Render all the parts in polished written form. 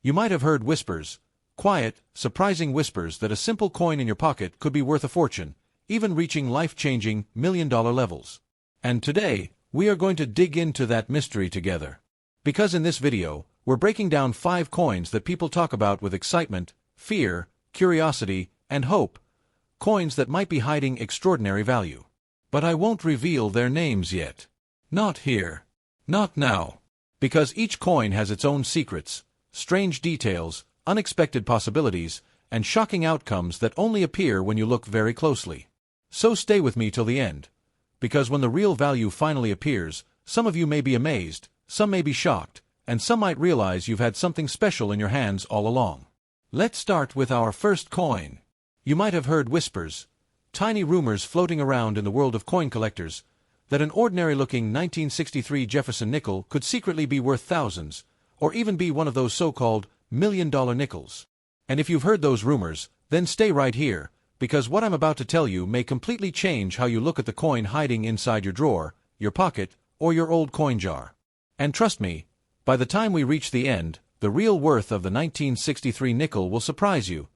You might have heard whispers, quiet, surprising whispers that a simple coin in your pocket could be worth a fortune, even reaching life-changing million-dollar levels. And today, we are going to dig into that mystery together. Because in this video, we're breaking down 5 coins that people talk about with excitement, fear, curiosity, and hope. Coins that might be hiding extraordinary value. But I won't reveal their names yet. Not here. Not now. Because each coin has its own secrets, strange details, unexpected possibilities, and shocking outcomes that only appear when you look very closely. So stay with me till the end. Because when the real value finally appears, some of you may be amazed, some may be shocked, and some might realize you've had something special in your hands all along. Let's start with our first coin. You might have heard whispers, tiny rumors floating around in the world of coin collectors, that an ordinary-looking 1963 Jefferson nickel could secretly be worth thousands, or even be one of those so-called million-dollar nickels. And if you've heard those rumors, then stay right here, because what I'm about to tell you may completely change how you look at the coin hiding inside your drawer, your pocket, or your old coin jar. And trust me, by the time we reach the end, the real worth of the 1963 nickel will surprise you,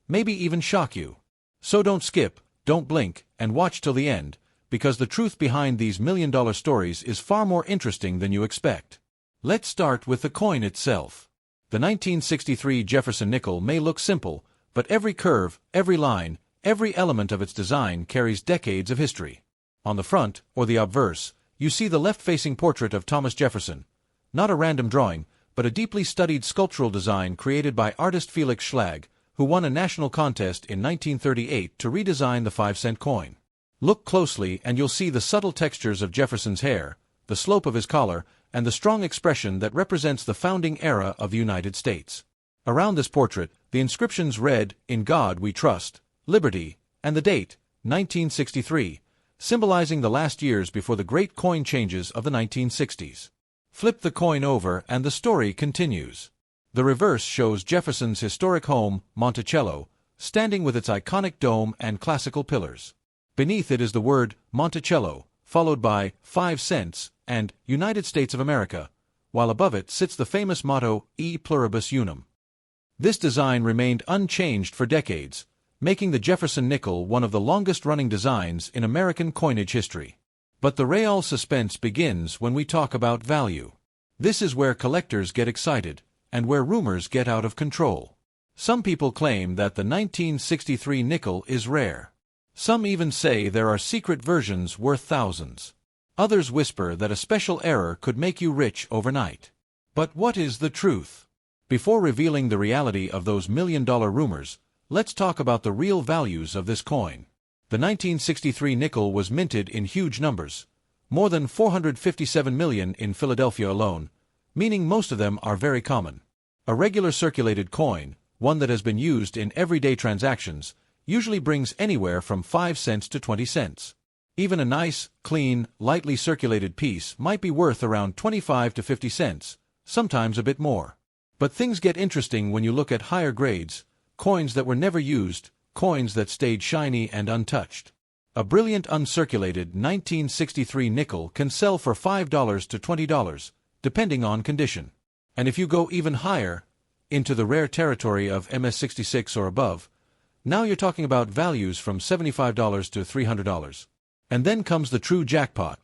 maybe even shock you. So don't skip, don't blink, and watch till the end, because the truth behind these million-dollar stories is far more interesting than you expect. Let's start with the coin itself. The 1963 Jefferson nickel may look simple, but every curve, every line, every element of its design carries decades of history. On the front, or the obverse, you see the left-facing portrait of Thomas Jefferson. Not a random drawing, but a deeply studied sculptural design created by artist Felix Schlag, who won a national contest in 1938 to redesign the 5-cent coin. Look closely and you'll see the subtle textures of Jefferson's hair, the slope of his collar, and the strong expression that represents the founding era of the United States. Around this portrait, the inscriptions read, "In God We Trust," "Liberty," and the date, 1963, symbolizing the last years before the great coin changes of the 1960s. Flip the coin over and the story continues. The reverse shows Jefferson's historic home, Monticello, standing with its iconic dome and classical pillars. Beneath it is the word Monticello, followed by 5 cents and United States of America, while above it sits the famous motto E pluribus unum. This design remained unchanged for decades, making the Jefferson nickel one of the longest-running designs in American coinage history. But the real suspense begins when we talk about value. This is where collectors get excited, and where rumors get out of control. Some people claim that the 1963 nickel is rare. Some even say there are secret versions worth thousands. Others whisper that a special error could make you rich overnight. But what is the truth? Before revealing the reality of those million-dollar rumors, let's talk about the real values of this coin. The 1963 nickel was minted in huge numbers, more than 457 million in Philadelphia alone, meaning most of them are very common. A regular circulated coin, one that has been used in everyday transactions, usually brings anywhere from 5 cents to 20 cents. Even a nice, clean, lightly circulated piece might be worth around 25 to 50 cents, sometimes a bit more. But things get interesting when you look at higher grades, coins that were never used, coins that stayed shiny and untouched. A brilliant uncirculated 1963 nickel can sell for $5 to $20, depending on condition. And if you go even higher, into the rare territory of MS66 or above, now you're talking about values from $75 to $300. And then comes the true jackpot,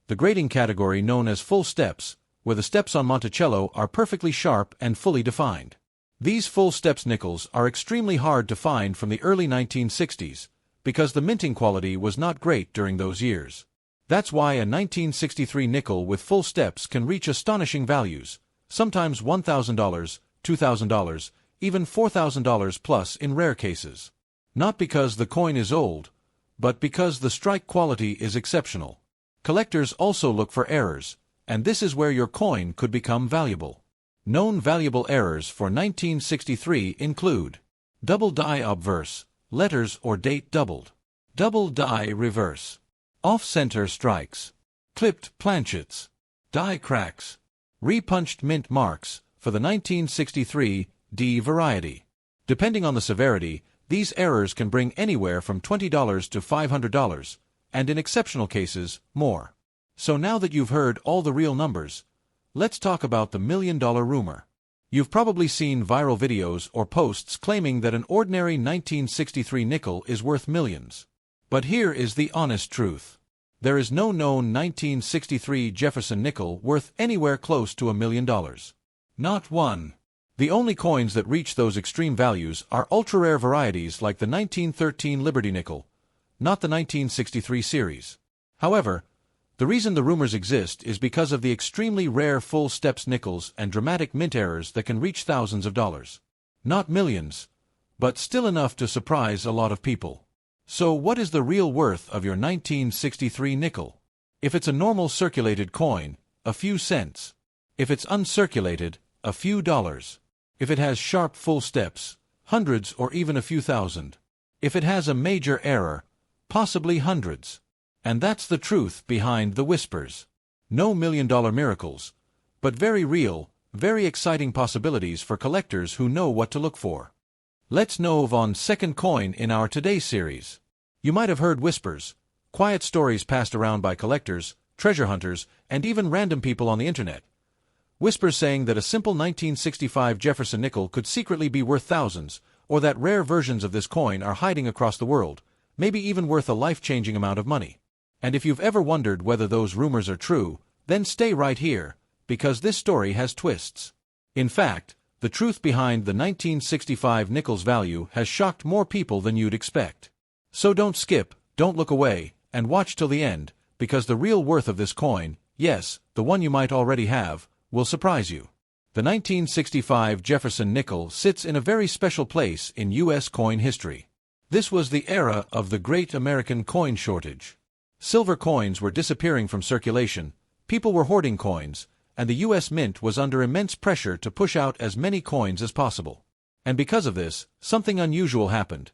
the grading category known as full steps, where the steps on Monticello are perfectly sharp and fully defined. These full steps nickels are extremely hard to find from the early 1960s, because the minting quality was not great during those years. That's why a 1963 nickel with full steps can reach astonishing values, sometimes $1,000, $2,000, even $4,000 plus in rare cases. Not because the coin is old, but because the strike quality is exceptional. Collectors also look for errors, and this is where your coin could become valuable. Known valuable errors for 1963 include double die obverse, letters or date doubled, double die reverse, off-center strikes, clipped planchets, die cracks, repunched mint marks for the 1963 D variety. Depending on the severity, these errors can bring anywhere from $20 to $500, and in exceptional cases, more. So now that you've heard all the real numbers, let's talk about the million-dollar rumor. You've probably seen viral videos or posts claiming that an ordinary 1963 nickel is worth millions. But here is the honest truth. There is no known 1963 Jefferson nickel worth anywhere close to $1 million. Not one. The only coins that reach those extreme values are ultra-rare varieties like the 1913 Liberty nickel, not the 1963 series. However, the reason the rumors exist is because of the extremely rare full steps nickels and dramatic mint errors that can reach thousands of dollars. Not millions, but still enough to surprise a lot of people. So what is the real worth of your 1963 nickel? If it's a normal circulated coin, a few cents. If it's uncirculated, a few dollars. If it has sharp full steps, hundreds or even a few thousand. If it has a major error, possibly hundreds. And that's the truth behind the whispers. No million-dollar miracles, but very real, very exciting possibilities for collectors who know what to look for. Let's move on second coin in our today's series. You might have heard whispers, quiet stories passed around by collectors, treasure hunters, and even random people on the internet. Whispers saying that a simple 1965 Jefferson nickel could secretly be worth thousands, or that rare versions of this coin are hiding across the world, maybe even worth a life-changing amount of money. And if you've ever wondered whether those rumors are true, then stay right here, because this story has twists. In fact, the truth behind the 1965 nickel's value has shocked more people than you'd expect. So don't skip, don't look away, and watch till the end, because the real worth of this coin, yes, the one you might already have, will surprise you. The 1965 Jefferson nickel sits in a very special place in U.S. coin history. This was the era of the Great American Coin Shortage. Silver coins were disappearing from circulation, people were hoarding coins, and the U.S. Mint was under immense pressure to push out as many coins as possible. And because of this, something unusual happened.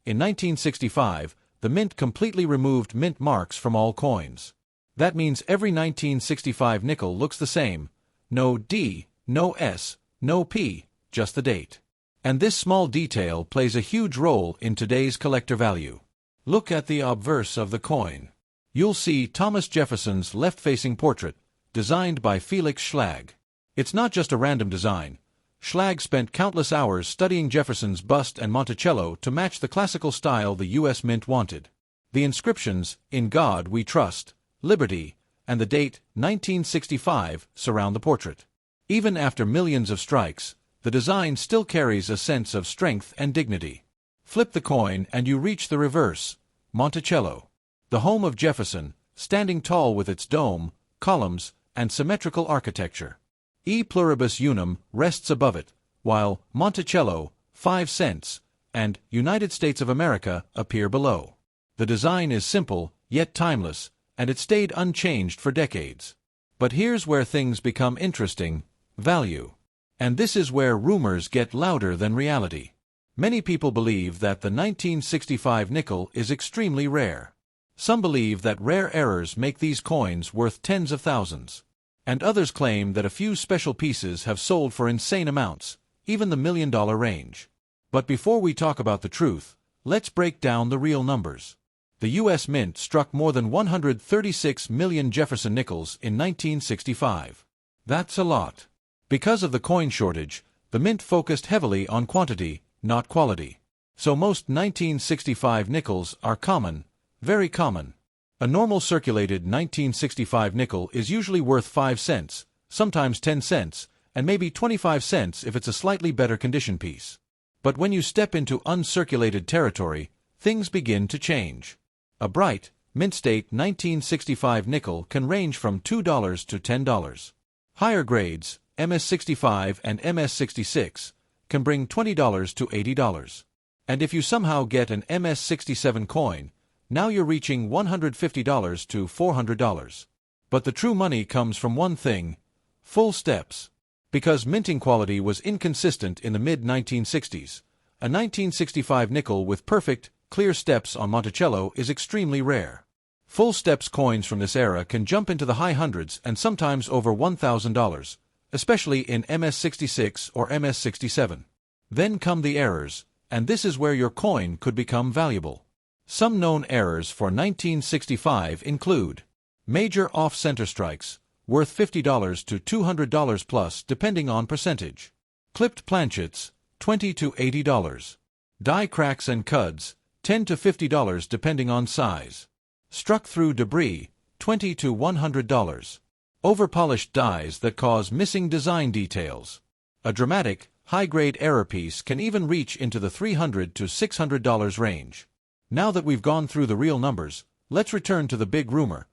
In 1965, the Mint completely removed mint marks from all coins. That means every 1965 nickel looks the same. No D, no S, no P, just the date. And this small detail plays a huge role in today's collector value. Look at the obverse of the coin. You'll see Thomas Jefferson's left-facing portrait, designed by Felix Schlag. It's not just a random design. Schlag spent countless hours studying Jefferson's bust and Monticello to match the classical style the U.S. Mint wanted. The inscriptions, "In God We Trust," "Liberty," and the date, 1965, surround the portrait. Even after millions of strikes, the design still carries a sense of strength and dignity. Flip the coin and you reach the reverse, Monticello. The home of Jefferson, standing tall with its dome, columns, and symmetrical architecture. E pluribus unum rests above it, while Monticello, 5 cents, and United States of America appear below. The design is simple, yet timeless, and it stayed unchanged for decades. But here's where things become interesting: value. And this is where rumors get louder than reality. Many people believe that the 1965 nickel is extremely rare. Some believe that rare errors make these coins worth tens of thousands. And others claim that a few special pieces have sold for insane amounts, even the $1 million range. But before we talk about the truth, let's break down the real numbers. The U.S. Mint struck more than 136 million Jefferson nickels in 1965. That's a lot. Because of the coin shortage, the Mint focused heavily on quantity, not quality. So most 1965 nickels are common, very common. A normal circulated 1965 nickel is usually worth 5 cents, sometimes 10 cents, and maybe 25 cents if it's a slightly better condition piece. But when you step into uncirculated territory, things begin to change. A bright, mint-state 1965 nickel can range from $2 to $10. Higher grades, MS65 and MS66, can bring $20 to $80. And if you somehow get an MS67 coin, now you're reaching $150 to $400. But the true money comes from one thing: full steps. Because minting quality was inconsistent in the mid-1960s, a 1965 nickel with perfect, clear steps on Monticello is extremely rare. Full steps coins from this era can jump into the high hundreds and sometimes over $1,000, especially in MS66 or MS67. Then come the errors, and this is where your coin could become valuable. Some known errors for 1965 include major off-center strikes, worth $50 to $200 plus depending on percentage. Clipped planchets, $20 to $80. Die cracks and cuds, $10 to $50 depending on size. Struck through debris, $20 to $100. Overpolished dies that cause missing design details. A dramatic, high-grade error piece can even reach into the $300 to $600 range. Now that we've gone through the real numbers, let's return to the big rumor.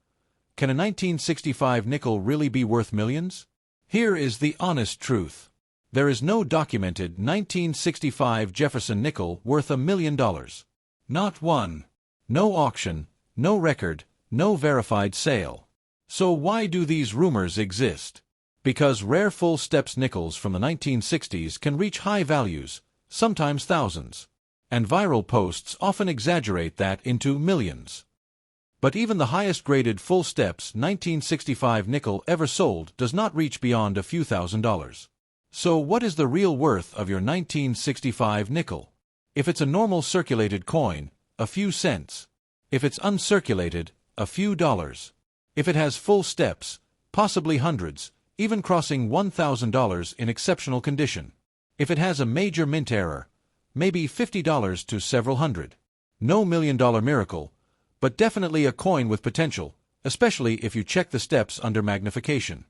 Can a 1965 nickel really be worth millions? Here is the honest truth. There is no documented 1965 Jefferson nickel worth $1 million. Not one. No auction, no record, no verified sale. So why do these rumors exist? Because rare full steps nickels from the 1960s can reach high values, sometimes thousands. And viral posts often exaggerate that into millions. But even the highest-graded full steps 1965 nickel ever sold does not reach beyond a few $1,000s. So what is the real worth of your 1965 nickel? If it's a normal circulated coin, a few cents. If it's uncirculated, a few dollars. If it has full steps, possibly hundreds, even crossing $1,000 in exceptional condition. If it has a major mint error, maybe $50 to several hundred. No million-dollar miracle, but definitely a coin with potential, especially if you check the steps under magnification.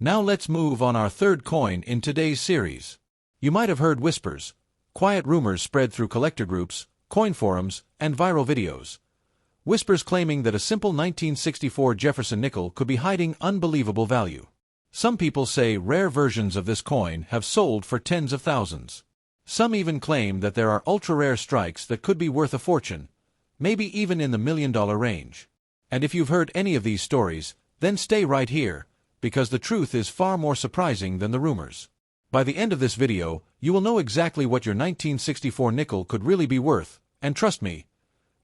Now let's move on our third coin in today's series. You might have heard whispers, quiet rumors spread through collector groups, coin forums, and viral videos. Whispers claiming that a simple 1964 Jefferson nickel could be hiding unbelievable value. Some people say rare versions of this coin have sold for tens of thousands. Some even claim that there are ultra-rare strikes that could be worth a fortune, maybe even in the $1 million range. And if you've heard any of these stories, then stay right here, because the truth is far more surprising than the rumors. By the end of this video, you will know exactly what your 1964 nickel could really be worth, and trust me,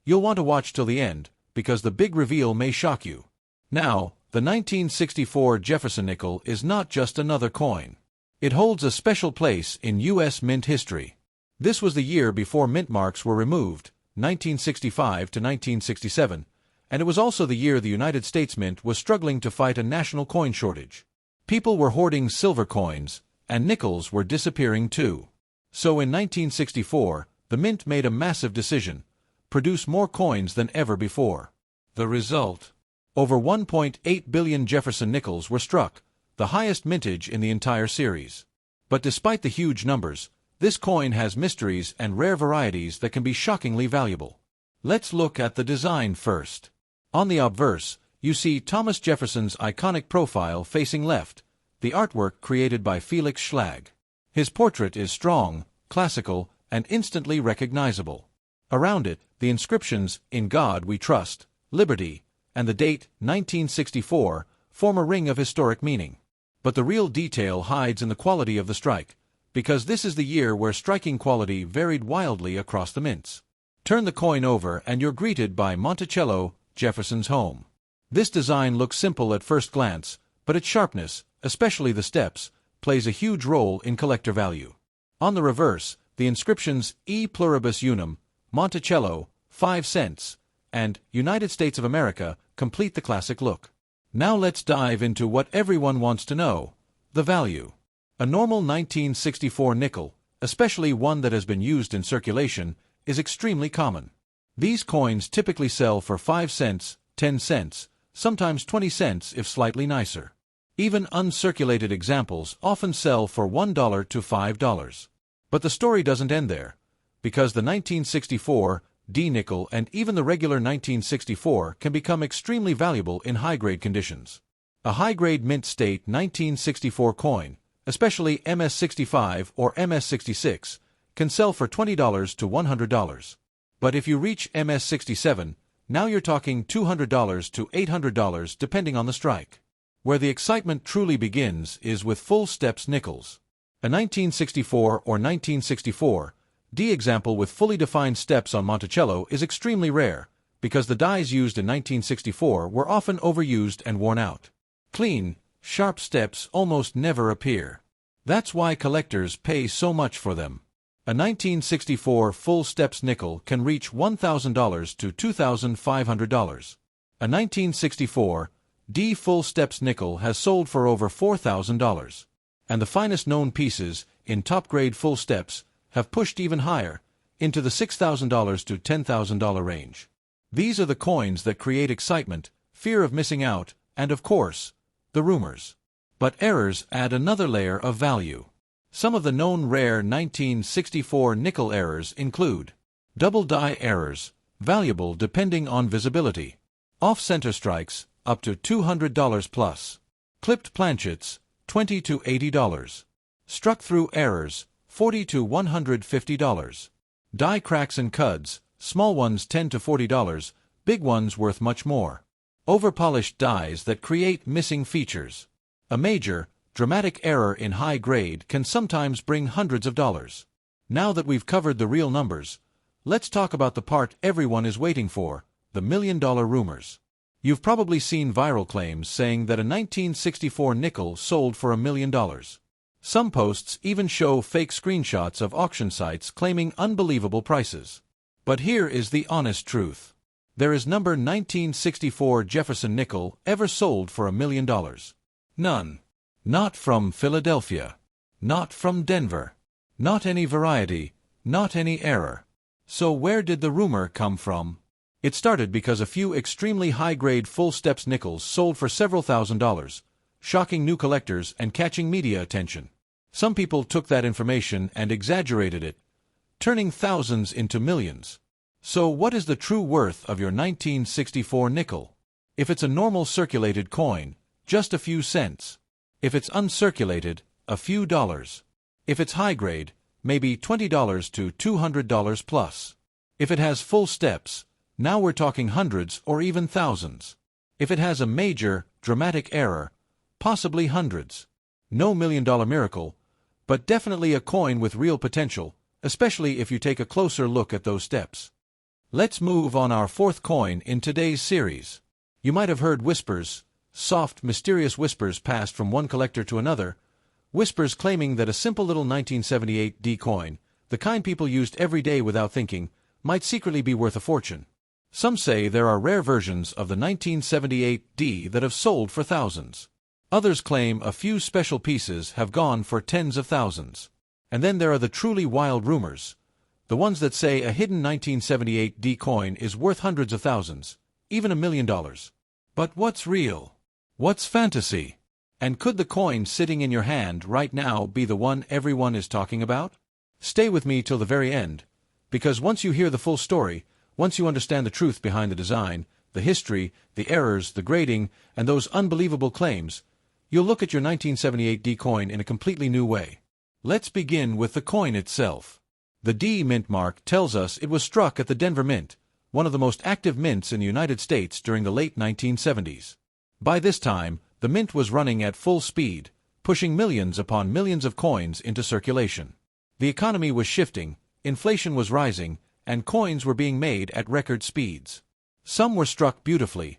you'll want to watch till the end, because the big reveal may shock you. Now, the 1964 Jefferson nickel is not just another coin. It holds a special place in U.S. mint history. This was the year before mint marks were removed, 1965 to 1967, and it was also the year the United States Mint was struggling to fight a national coin shortage. People were hoarding silver coins, and nickels were disappearing too. So in 1964, the mint made a massive decision: produce more coins than ever before. The result? Over 1.8 billion Jefferson nickels were struck, the highest mintage in the entire series. But despite the huge numbers, this coin has mysteries and rare varieties that can be shockingly valuable. Let's look at the design first. On the obverse, you see Thomas Jefferson's iconic profile facing left, the artwork created by Felix Schlag. His portrait is strong, classical, and instantly recognizable. Around it, the inscriptions, "In God We Trust," "Liberty," and the date, 1964, form a ring of historic meaning. But the real detail hides in the quality of the strike, because this is the year where striking quality varied wildly across the mints. Turn the coin over and you're greeted by Monticello, Jefferson's home. This design looks simple at first glance, but its sharpness, especially the steps, plays a huge role in collector value. On the reverse, the inscriptions E Pluribus Unum, Monticello, 5 cents, and United States of America complete the classic look. Now let's dive into what everyone wants to know: the value. A normal 1964 nickel, especially one that has been used in circulation, is extremely common. These coins typically sell for 5 cents, 10 cents, sometimes 20 cents if slightly nicer. Even uncirculated examples often sell for $1 to $5. But the story doesn't end there, because the 1964 D nickel and even the regular 1964 can become extremely valuable in high-grade conditions. A high-grade mint state 1964 coin, especially MS65 or MS66, can sell for $20 to $100. But if you reach MS67, now you're talking $200 to $800 depending on the strike. Where the excitement truly begins is with full steps nickels. A 1964 or 1964 D example with fully defined steps on Monticello is extremely rare, because the dies used in 1964 were often overused and worn out. Clean, sharp steps almost never appear. That's why collectors pay so much for them. A 1964 full steps nickel can reach $1,000 to $2,500. A 1964 D full steps nickel has sold for over $4,000. And the finest known pieces, in top-grade full steps, have pushed even higher, into the $6,000 to $10,000 range. These are the coins that create excitement, fear of missing out, and of course, the rumors. But errors add another layer of value. Some of the known rare 1964 nickel errors include double die errors, valuable depending on visibility, off-center strikes, up to $200 plus, clipped planchets, $20 to $80, struck-through errors, $40 to $150, die cracks and cuds, small ones $10 to $40, big ones worth much more, over-polished dies that create missing features. A major, dramatic error in high grade can sometimes bring hundreds of dollars. Now that we've covered the real numbers, let's talk about the part everyone is waiting for, the million-dollar rumors. You've probably seen viral claims saying that a 1964 nickel sold for $1 million. Some posts even show fake screenshots of auction sites claiming unbelievable prices. But here is the honest truth. There is number 1964 Jefferson nickel ever sold for $1 million. None. Not from Philadelphia. Not from Denver. Not any variety. Not any error. So where did the rumor come from? It started because a few extremely high-grade full steps nickels sold for several $1,000s, shocking new collectors and catching media attention. Some people took that information and exaggerated it, turning thousands into millions. So what is the true worth of your 1964 nickel? If it's a normal circulated coin, just a few cents. If it's uncirculated, a few dollars. If it's high-grade, maybe $20 to $200 plus. If it has full steps, now we're talking hundreds or even thousands. If it has a major, dramatic error, possibly hundreds. No million-dollar miracle, but definitely a coin with real potential, especially if you take a closer look at those steps. Let's move on our fourth coin in today's series. You might have heard whispers, soft, mysterious whispers passed from one collector to another, whispers claiming that a simple little 1978 D coin, the kind people used every day without thinking, might secretly be worth a fortune. Some say there are rare versions of the 1978 D that have sold for thousands. Others claim a few special pieces have gone for tens of thousands. And then there are the truly wild rumors, the ones that say a hidden 1978 D coin is worth hundreds of thousands, even $1 million. But what's real? What's fantasy? And could the coin sitting in your hand right now be the one everyone is talking about? Stay with me till the very end, because once you hear the full story, once you understand the truth behind the design, the history, the errors, the grading, and those unbelievable claims, you'll look at your 1978 D coin in a completely new way. Let's begin with the coin itself. The D mint mark tells us it was struck at the Denver Mint, one of the most active mints in the United States during the late 1970s. By this time, the mint was running at full speed, pushing millions upon millions of coins into circulation. The economy was shifting, inflation was rising, and coins were being made at record speeds. Some were struck beautifully.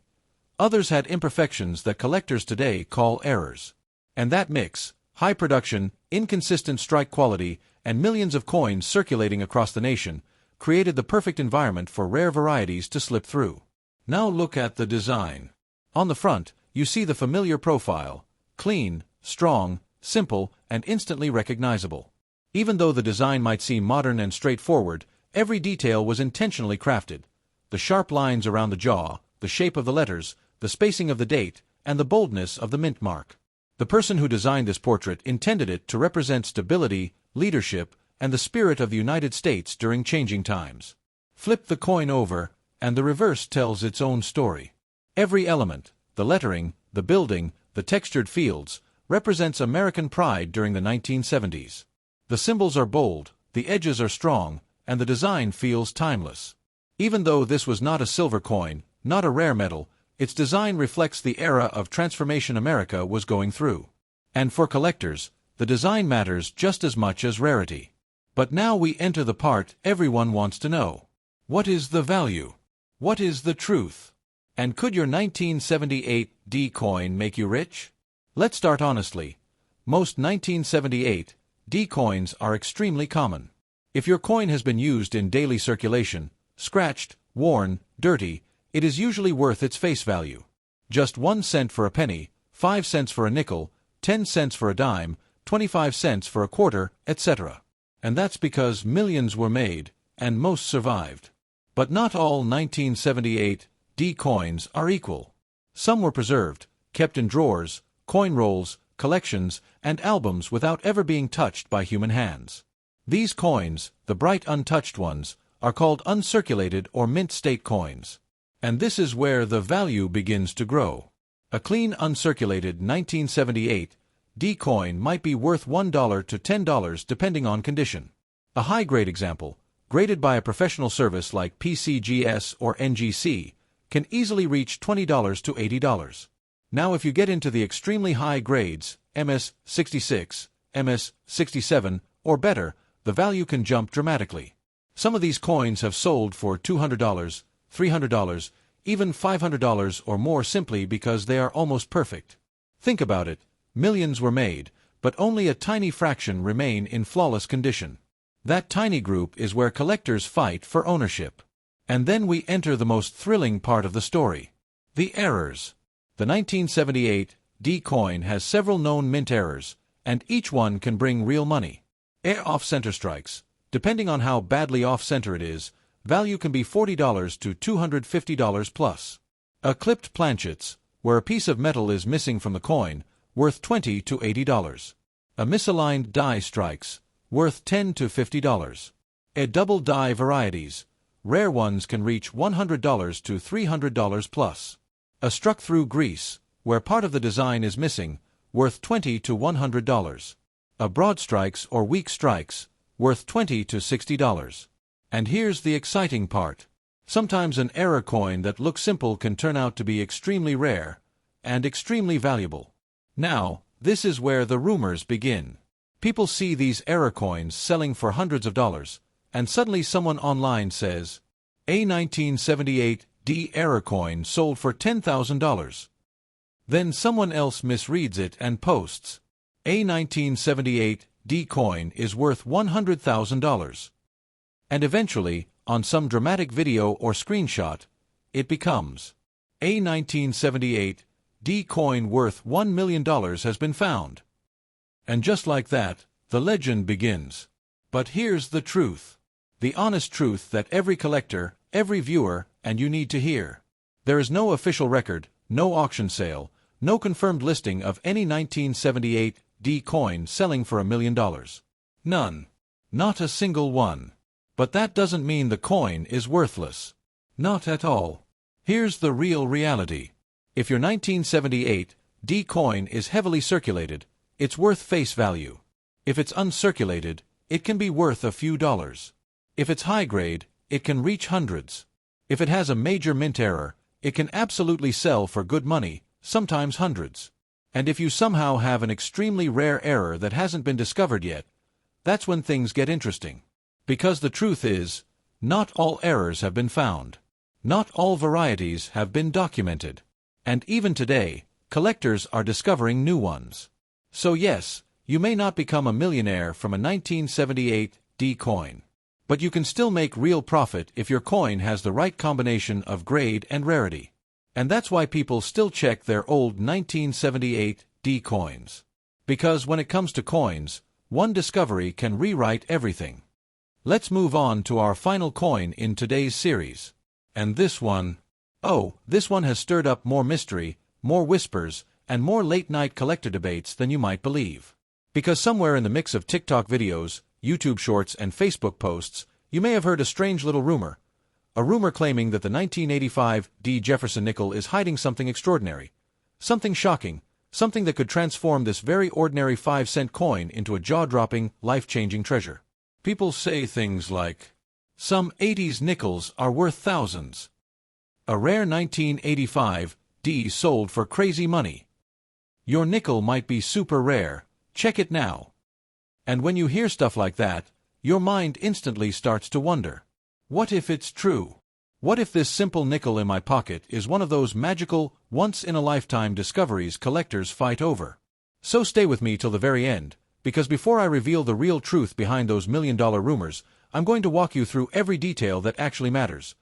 Others had imperfections that collectors today call errors. And that mix, high production, inconsistent strike quality, and millions of coins circulating across the nation, created the perfect environment for rare varieties to slip through. Now look at the design. On the front, you see the familiar profile, clean, strong, simple, and instantly recognizable. Even though the design might seem modern and straightforward, every detail was intentionally crafted. The sharp lines around the jaw, the shape of the letters, the spacing of the date, and the boldness of the mint mark. The person who designed this portrait intended it to represent stability, leadership, and the spirit of the United States during changing times. Flip the coin over, and the reverse tells its own story. Every element, the lettering, the building, the textured fields, represents American pride during the 1970s. The symbols are bold, the edges are strong, and the design feels timeless. Even though this was not a silver coin, not a rare metal, its design reflects the era of transformation America was going through. And for collectors, the design matters just as much as rarity. But now we enter the part everyone wants to know. What is the value? What is the truth? And could your 1978 D coin make you rich? Let's start honestly. Most 1978 D coins are extremely common. If your coin has been used in daily circulation, scratched, worn, dirty, it is usually worth its face value. Just 1 cent for a penny, 5 cents for a nickel, 10 cents for a dime, 25 cents for a quarter, etc. And that's because millions were made, and most survived. But not all 1978 D coins are equal. Some were preserved, kept in drawers, coin rolls, collections, and albums without ever being touched by human hands. These coins, the bright untouched ones, are called uncirculated or mint state coins. And this is where the value begins to grow. A clean uncirculated 1978 D coin might be worth $1 to $10 depending on condition. A high-grade example, graded by a professional service like PCGS or NGC, can easily reach $20 to $80. Now if you get into the extremely high grades, MS66, MS67, or better, the value can jump dramatically. Some of these coins have sold for $200, $300, even $500 or more simply because they are almost perfect. Think about it, millions were made, but only a tiny fraction remain in flawless condition. That tiny group is where collectors fight for ownership. And then we enter the most thrilling part of the story. The errors. The 1978 D coin has several known mint errors, and each one can bring real money. Off-center strikes. Depending on how badly off-center it is, value can be $40 to $250 plus. Clipped planchets, where a piece of metal is missing from the coin, worth $20 to $80. Misaligned die strikes, worth $10 to $50. Double die varieties. Rare ones can reach $100 to $300 plus. Struck through grease, where part of the design is missing, worth $20 to $100. Broad strikes or weak strikes, worth $20 to $60. And here's the exciting part. Sometimes an error coin that looks simple can turn out to be extremely rare and extremely valuable. Now, this is where the rumors begin. People see these error coins selling for hundreds of dollars, and suddenly someone online says, a 1978 D error coin sold for $10,000. Then someone else misreads it and posts, a 1978 D coin is worth $100,000. And eventually, on some dramatic video or screenshot, it becomes, a 1978 D coin worth $1 million has been found. And just like that, the legend begins. But here's the truth. The honest truth that every collector, every viewer, and you need to hear. There is no official record, no auction sale, no confirmed listing of any 1978 D coin selling for $1 million. None. Not a single one. But that doesn't mean the coin is worthless. Not at all. Here's the real reality. If your 1978 D coin is heavily circulated, it's worth face value. If it's uncirculated, it can be worth a few dollars. If it's high grade, it can reach hundreds. If it has a major mint error, it can absolutely sell for good money, sometimes hundreds. And if you somehow have an extremely rare error that hasn't been discovered yet, that's when things get interesting. Because the truth is, not all errors have been found. Not all varieties have been documented. And even today, collectors are discovering new ones. So yes, you may not become a millionaire from a 1978 D coin. But you can still make real profit if your coin has the right combination of grade and rarity. And that's why people still check their old 1978 D coins. Because when it comes to coins, one discovery can rewrite everything. Let's move on to our final coin in today's series. And this one, this one has stirred up more mystery, more whispers, and more late-night collector debates than you might believe. Because somewhere in the mix of TikTok videos, YouTube shorts, and Facebook posts, you may have heard a strange little rumor. A rumor claiming that the 1985 D Jefferson nickel is hiding something extraordinary. Something shocking, something that could transform this very ordinary 5-cent coin into a jaw-dropping, life-changing treasure. People say things like, some 80s nickels are worth thousands. A rare 1985 D sold for crazy money. Your nickel might be super rare, check it now. And when you hear stuff like that, your mind instantly starts to wonder. What if it's true? What if this simple nickel in my pocket is one of those magical, once-in-a-lifetime discoveries collectors fight over? So stay with me till the very end, because before I reveal the real truth behind those million-dollar rumors, I'm going to walk you through every detail that actually matters.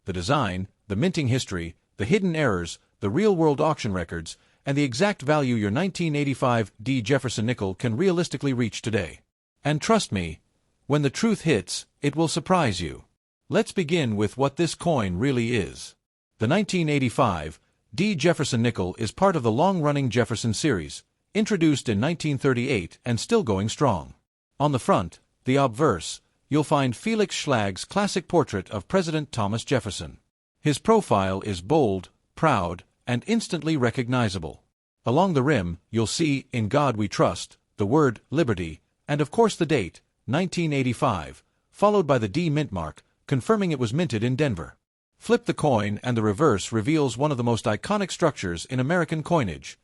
The design, the minting history, the hidden errors, the real-world auction records, and the exact value your 1985 D. Jefferson nickel can realistically reach today. And trust me, when the truth hits, it will surprise you. Let's begin with what this coin really is. The 1985 D. Jefferson nickel is part of the long-running Jefferson series, introduced in 1938 and still going strong. On the front, the obverse, you'll find Felix Schlag's classic portrait of President Thomas Jefferson. His profile is bold, proud, and instantly recognizable. Along the rim, you'll see "In God We Trust," the word "Liberty," and of course the date, 1985, followed by the D mint mark, confirming it was minted in Denver. Flip the coin and the reverse reveals one of the most iconic structures in American coinage,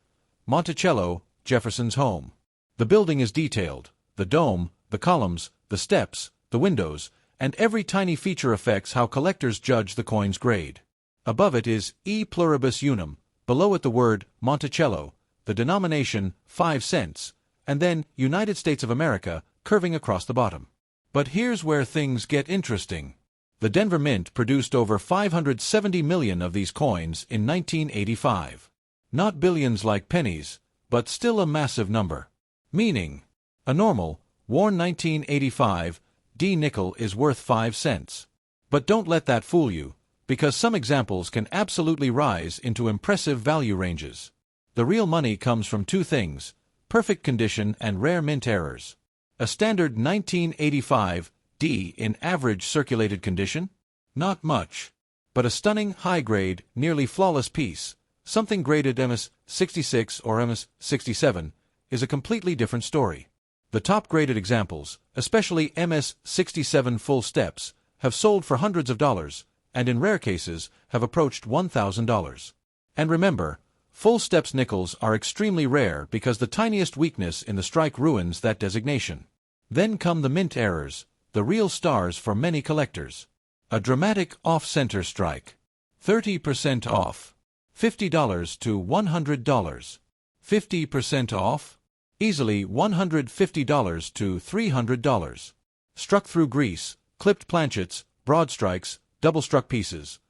Monticello, Jefferson's home. The building is detailed: the dome, the columns, the steps, the windows, and every tiny feature affects how collectors judge the coin's grade. Above it is E pluribus unum, below it the word Monticello, the denomination 5 cents, and then United States of America curving across the bottom. But here's where things get interesting. The Denver Mint produced over 570 million of these coins in 1985. Not billions like pennies, but still a massive number. Meaning, a normal, worn 1985 D nickel is worth 5 cents. But don't let that fool you, because some examples can absolutely rise into impressive value ranges. The real money comes from two things: perfect condition and rare mint errors. A standard 1985 D in average circulated condition? Not much. But a stunning, high-grade, nearly flawless piece, something graded MS-66 or MS-67, is a completely different story. The top-graded examples, especially MS-67 full steps, have sold for hundreds of dollars, and in rare cases, have approached $1,000. And remember, full steps nickels are extremely rare because the tiniest weakness in the strike ruins that designation. Then come the mint errors, the real stars for many collectors. A dramatic off-center strike. 30% off. $50 to $100. 50% off? Easily $150 to $300. Struck through grease, clipped planchets, broad strikes, double-struck pieces.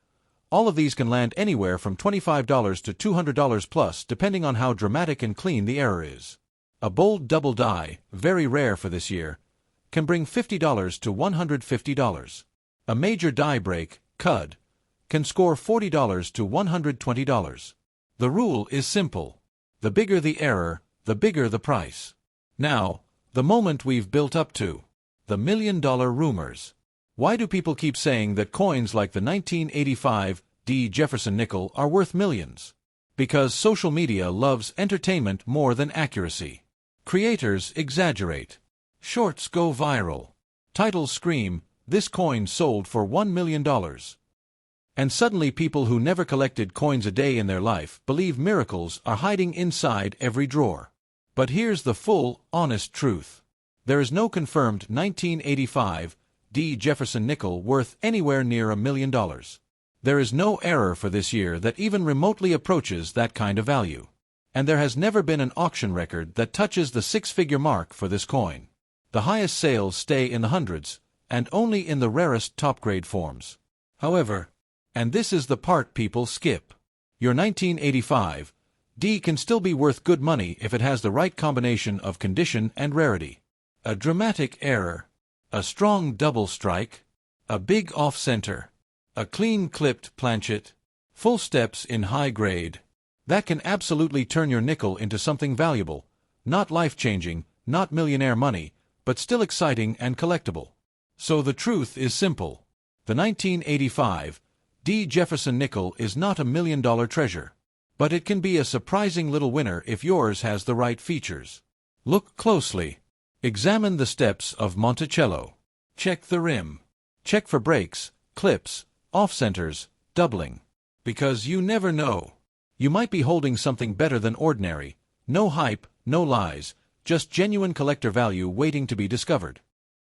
All of these can land anywhere from $25 to $200 plus, depending on how dramatic and clean the error is. A bold double die, very rare for this year, can bring $50 to $150. A major die break, CUD, can score $40 to $120. The rule is simple. The bigger the error, the bigger the price. Now, the moment we've built up to. The $1 million rumors. Why do people keep saying that coins like the 1985 D. Jefferson nickel are worth millions? Because social media loves entertainment more than accuracy. Creators exaggerate. Shorts go viral. Titles scream, "This coin sold for $1 million." And suddenly people who never collected coins a day in their life believe miracles are hiding inside every drawer. But here's the full, honest truth. There is no confirmed 1985 D. Jefferson nickel worth anywhere near $1 million. There is no error for this year that even remotely approaches that kind of value. And there has never been an auction record that touches the six-figure mark for this coin. The highest sales stay in the hundreds, and only in the rarest top-grade forms. However, and this is the part people skip, your 1985 D can still be worth good money if it has the right combination of condition and rarity. A dramatic error, a strong double strike, a big off-center, a clean-clipped planchet, full steps in high grade. That can absolutely turn your nickel into something valuable, not life-changing, not millionaire money, but still exciting and collectible. So the truth is simple. The 1985 D. Jefferson nickel is not a $1 million treasure. But it can be a surprising little winner if yours has the right features. Look closely. Examine the steps of Monticello. Check the rim. Check for breaks, clips, off-centers, doubling. Because you never know. You might be holding something better than ordinary. No hype, no lies, just genuine collector value waiting to be discovered.